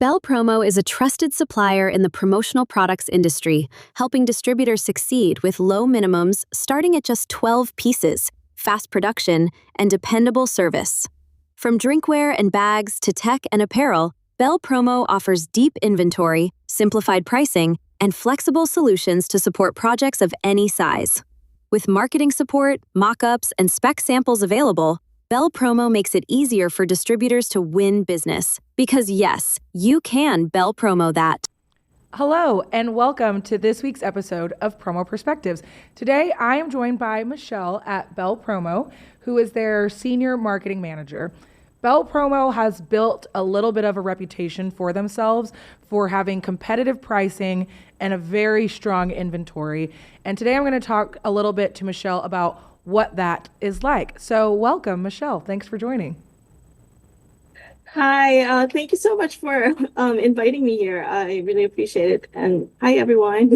BEL Promo is a trusted supplier in the promotional products industry, helping distributors succeed with low minimums starting at just 12 pieces, fast production, and dependable service. From drinkware and bags to tech and apparel, BEL Promo offers deep inventory, simplified pricing, and flexible solutions to support projects of any size. With marketing support, mock-ups, and spec samples available, BEL Promo makes it easier for distributors to win business. Because yes, you can BEL Promo that. Hello, and welcome to this week's episode of Promo Perspectives. Today, I am joined by Michelle at BEL Promo, who is their Senior Marketing Manager. BEL Promo has built a little bit of a reputation for themselves for having competitive pricing and a very strong inventory. And today I'm going to talk a little bit to Michelle about what that is like. So welcome, Michelle. Thanks for joining. Hi, thank you so much for inviting me here. I really appreciate it. And hi, everyone.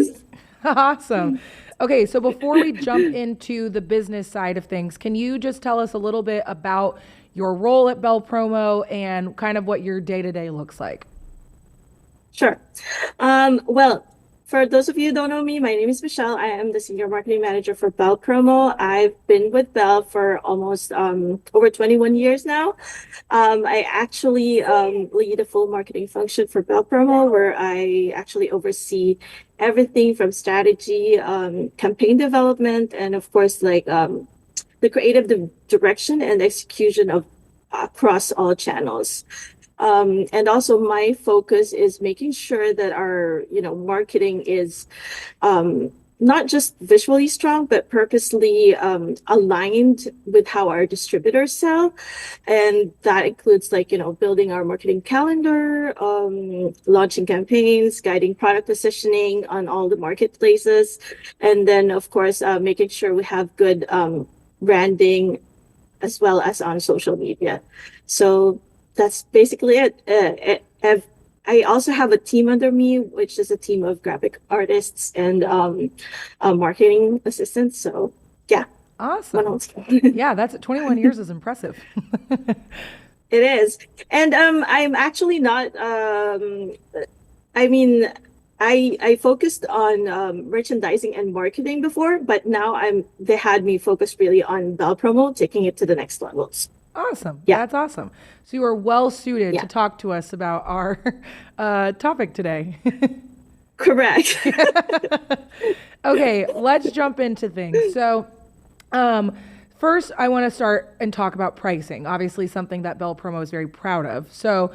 Awesome. Okay, so before we jump into the business side of things, can you just tell us a little bit about your role at BEL Promo and kind of what your day-to-day looks like? Sure. Well, for those of you who don't know me, my name is Michelle. I am the Senior Marketing Manager for BEL Promo. I've been with BEL for almost over 21 years now. I actually lead a full marketing function for BEL Promo, where I actually oversee everything from strategy, campaign development, and of course, the creative direction and execution of across all channels. And also my focus is making sure that our, marketing is not just visually strong, but purposely aligned with how our distributors sell. And that includes building our marketing calendar, launching campaigns, guiding product positioning on all the marketplaces. And then, of course, making sure we have good branding as well as on social media. So that's basically it. I also have a team under me, which is a team of graphic artists and marketing assistants. So yeah. Awesome. Yeah, that's 21 years is impressive. It is. And I'm actually not, I focused on merchandising and marketing before, but now they had me focused really on BEL Promo, taking it to the next levels. Awesome. Yeah. That's awesome. So you are well suited to talk to us about our topic today. Correct. Okay, let's jump into things. So first, I want to start and talk about pricing. Obviously, something that BEL Promo is very proud of. So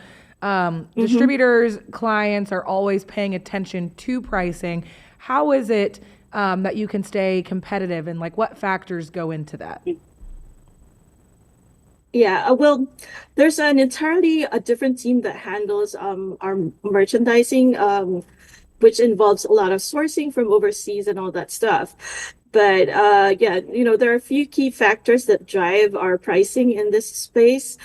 distributors, clients are always paying attention to pricing. How is it that you can stay competitive, and what factors go into that? Yeah, well, there's an entirely a different team that handles our merchandising, which involves a lot of sourcing from overseas and all that stuff. But there are a few key factors that drive our pricing in this space.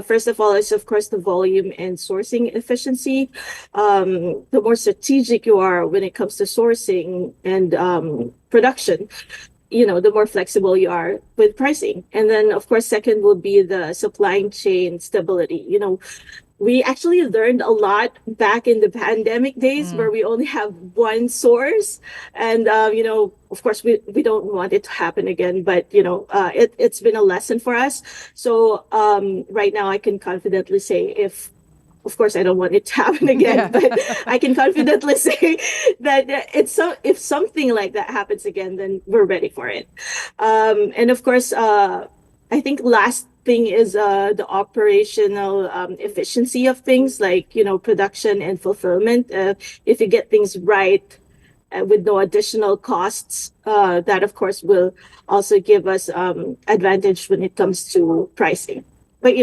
First of all, is of course the volume and sourcing efficiency. The more strategic you are when it comes to sourcing and production, the more flexible you are with pricing. And then, of course, second will be the supply chain stability. We actually learned a lot back in the pandemic days where we only have one source. And, of course, we don't want it to happen again, but, it's been a lesson for us. So right now I can confidently say of course, I don't want it to happen again, but I can confidently say that if something like that happens again, then we're ready for it. And of course, I think last thing is the operational efficiency of things like, production and fulfillment. If you get things right with no additional costs, that of course will also give us advantage when it comes to pricing. But,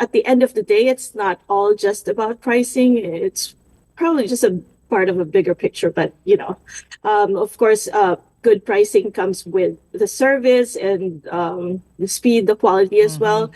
at the end of the day, it's not all just about pricing. It's probably just a part of a bigger picture. But, of course, good pricing comes with the service and the speed, the quality as well.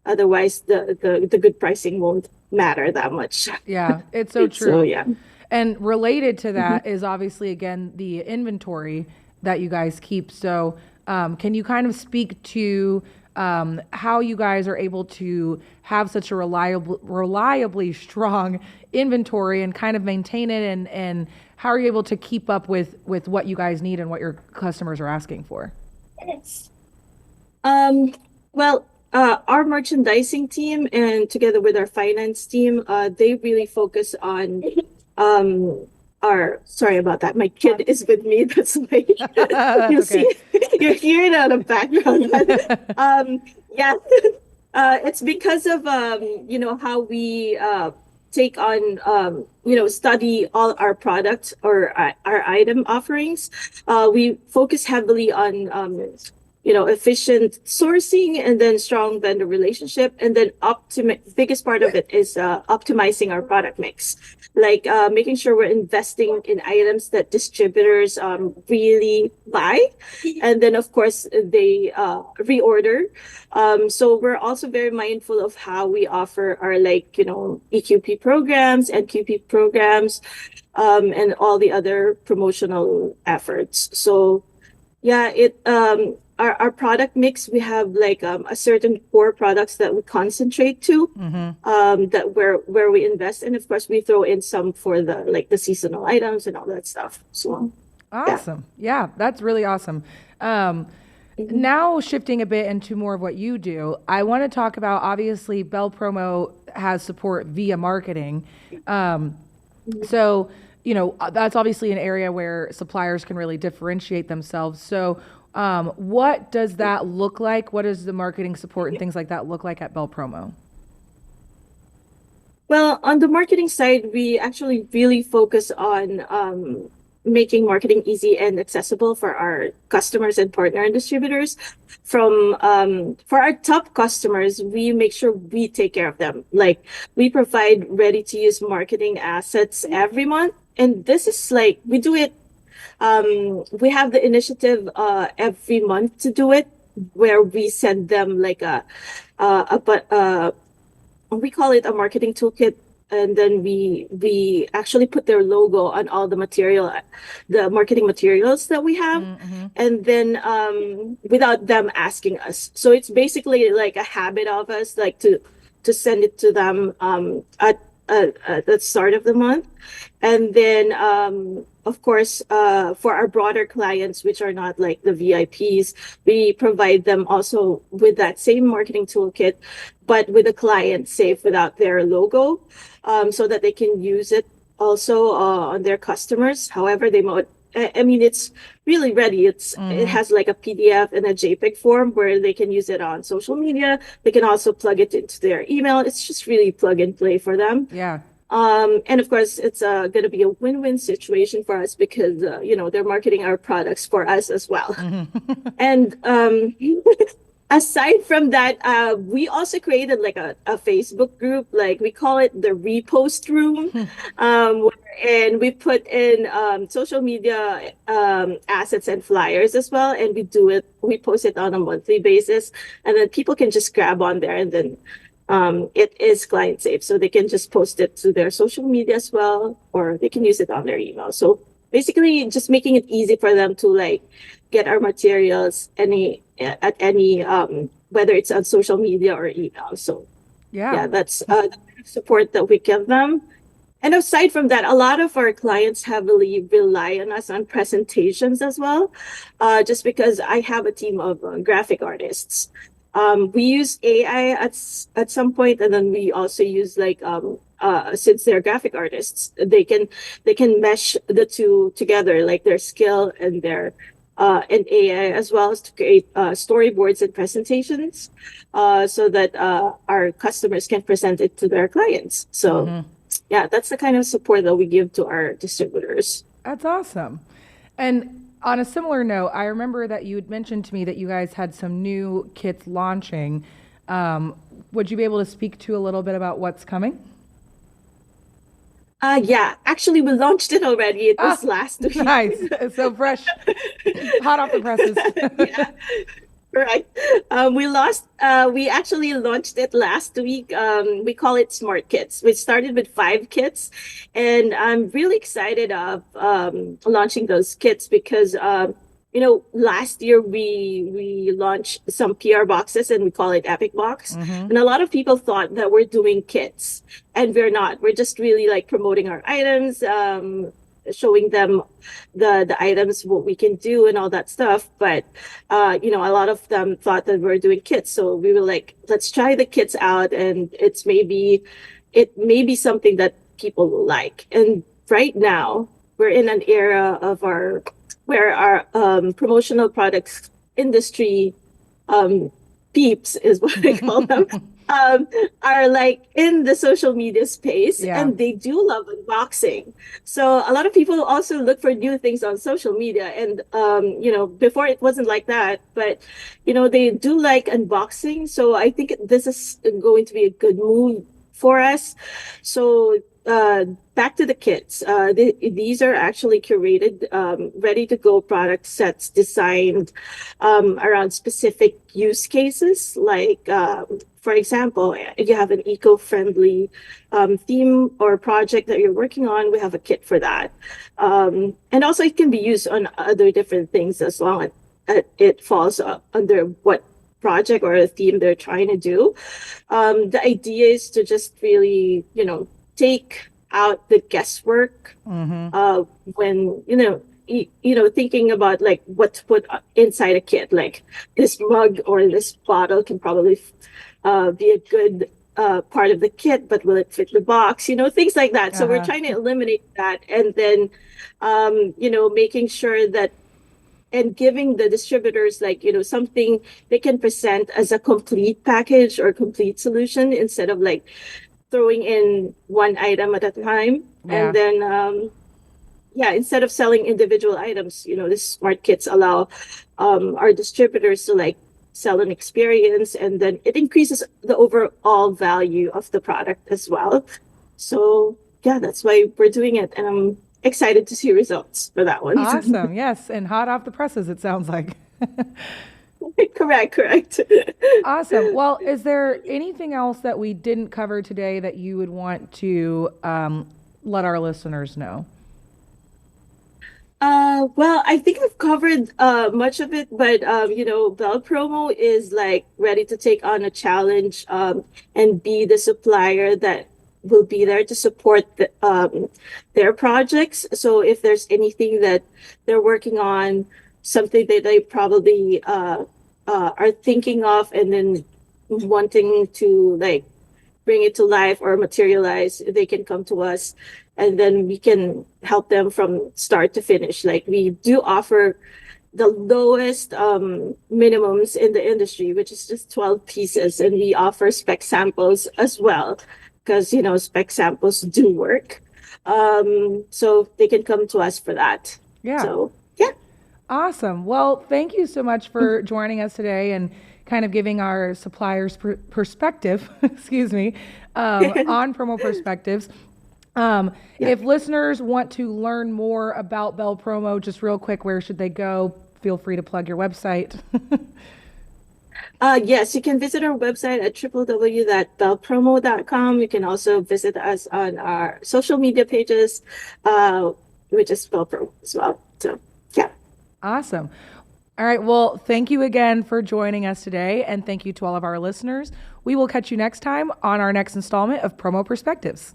Otherwise, the good pricing won't matter that much. Yeah, it's so true. So, yeah. And related to that is obviously, again, the inventory that you guys keep. So can you kind of speak to how you guys are able to have such a reliably strong inventory and kind of maintain it, and how are you able to keep up with what you guys need and what your customers are asking for? Yes. Well, our merchandising team and together with our finance team, they really focus on sorry about that. My kid is with me. That's why That's you okay. see you're hearing out of background. Yeah, it's because of how we take on study all our products or our item offerings. We focus heavily on efficient sourcing and then strong vendor relationship. And then biggest part of it is optimizing our product mix, like making sure we're investing in items that distributors really buy. And then, of course, they reorder. So we're also very mindful of how we offer our EQP programs and QP programs, and all the other promotional efforts. So yeah, our product mix, we have a certain core products that we concentrate to, that where we invest, and of course we throw in some for the seasonal items and all that stuff. So Awesome. Yeah, that's really awesome. Now shifting a bit into more of what you do, I want to talk about, obviously BEL Promo has support via marketing. So, that's obviously an area where suppliers can really differentiate themselves. So, what does that look like? What does the marketing support and things like that look like at BEL Promo? Well, on the marketing side, we actually really focus on making marketing easy and accessible for our customers and partner and distributors. For our top customers, we make sure we take care of them. Like, we provide ready-to-use marketing assets every month, and this is we do it. We have the initiative every month to do it, where we send them we call it a marketing toolkit, and then we actually put their logo on all the marketing materials that we have, and then without them asking us. So it's basically like a habit of us, to send it to them at the start of the month. And then of course, for our broader clients, which are not like the VIPs, we provide them also with that same marketing toolkit, but with a client safe without their logo, so that they can use it also on their customers. However, it's really ready. It has like a PDF and a JPEG form where they can use it on social media. They can also plug it into their email. It's just really plug and play for them. Yeah. And of course, it's going to be a win-win situation for us because, they're marketing our products for us as well. And aside from that, we also created a Facebook group, we call it the repost room. And we put in social media assets and flyers as well. And we post it on a monthly basis. And then people can just grab on there, and then it is client safe, so they can just post it to their social media as well, or they can use it on their email. So basically, just making it easy for them to get our materials at any whether it's on social media or email. So yeah, that's the kind of support that we give them. And aside from that, a lot of our clients heavily rely on us on presentations as well, just because I have a team of graphic artists. We use AI at some point, and then we also use since they're graphic artists, they can mesh the two together, like their skill and their and AI as well, as to create storyboards and presentations, so that our customers can present it to their clients. So yeah, that's the kind of support that we give to our distributors. That's awesome. And on a similar note, I remember that you had mentioned to me that you guys had some new kits launching. Would you be able to speak to a little bit about what's coming? Yeah, actually, we launched it already. It was last week. Nice. It's so fresh. Hot off the presses. Yeah, right. We actually launched it last week. We call it Smart Kits. We started with 5 kits, and I'm really excited of launching those kits because last year we launched some PR boxes and we call it Epic Box. Mm-hmm. And a lot of people thought that we're doing kits, and we're not. We're just really like promoting our items, showing them the items, what we can do and all that stuff. But a lot of them thought that we're doing kits. So we were like, let's try the kits out, and it may be something that people will like. And right now we're in an era where our promotional products industry peeps is what I call them, are like in the social media space, and they do love unboxing. So a lot of people also look for new things on social media, and before it wasn't like that, but they do like unboxing. So I think this is going to be a good move for us. So back to the kits. These are actually curated, ready to go product sets designed around specific use cases. Like, for example, if you have an eco-friendly theme or project that you're working on, we have a kit for that. And also it can be used on other different things as long as it falls under what project or a theme they're trying to do. The idea is to just really, take out the guesswork when thinking about like what to put inside a kit. Like this mug or this bottle can probably be a good part of the kit, but will it fit the box? Things like that. So we're trying to eliminate that, and then making sure that and giving the distributors something they can present as a complete package or complete solution, instead of like throwing in one item at a time. And then instead of selling individual items, the smart kits allow our distributors to like sell an experience, and then it increases the overall value of the product as well. So that's why we're doing it, and I'm excited to see results for that one. Awesome. Yes. And hot off the presses, it sounds like. Correct. Awesome. Well, is there anything else that we didn't cover today that you would want to let our listeners know? Well, I think I've covered much of it, but BEL Promo is like ready to take on a challenge and be the supplier that will be there to support their projects. So if there's anything that they're working on, something that they probably are thinking of and then wanting to like bring it to life or materialize, they can come to us, and then we can help them from start to finish. Like we do offer the lowest minimums in the industry, which is just 12 pieces, and we offer spec samples as well, because spec samples do work. So they can come to us for that. So awesome. Well, thank you so much for joining us today and kind of giving our suppliers perspective, excuse me, on Promo Perspectives. If listeners want to learn more about BEL Promo, just real quick, where should they go? Feel free to plug your website. Yes, you can visit our website at www.belpromo.com. You can also visit us on our social media pages, which is BEL Promo as well. So, Awesome. All right. Well, thank you again for joining us today, and thank you to all of our listeners. We will catch you next time on our next installment of Promo Perspectives.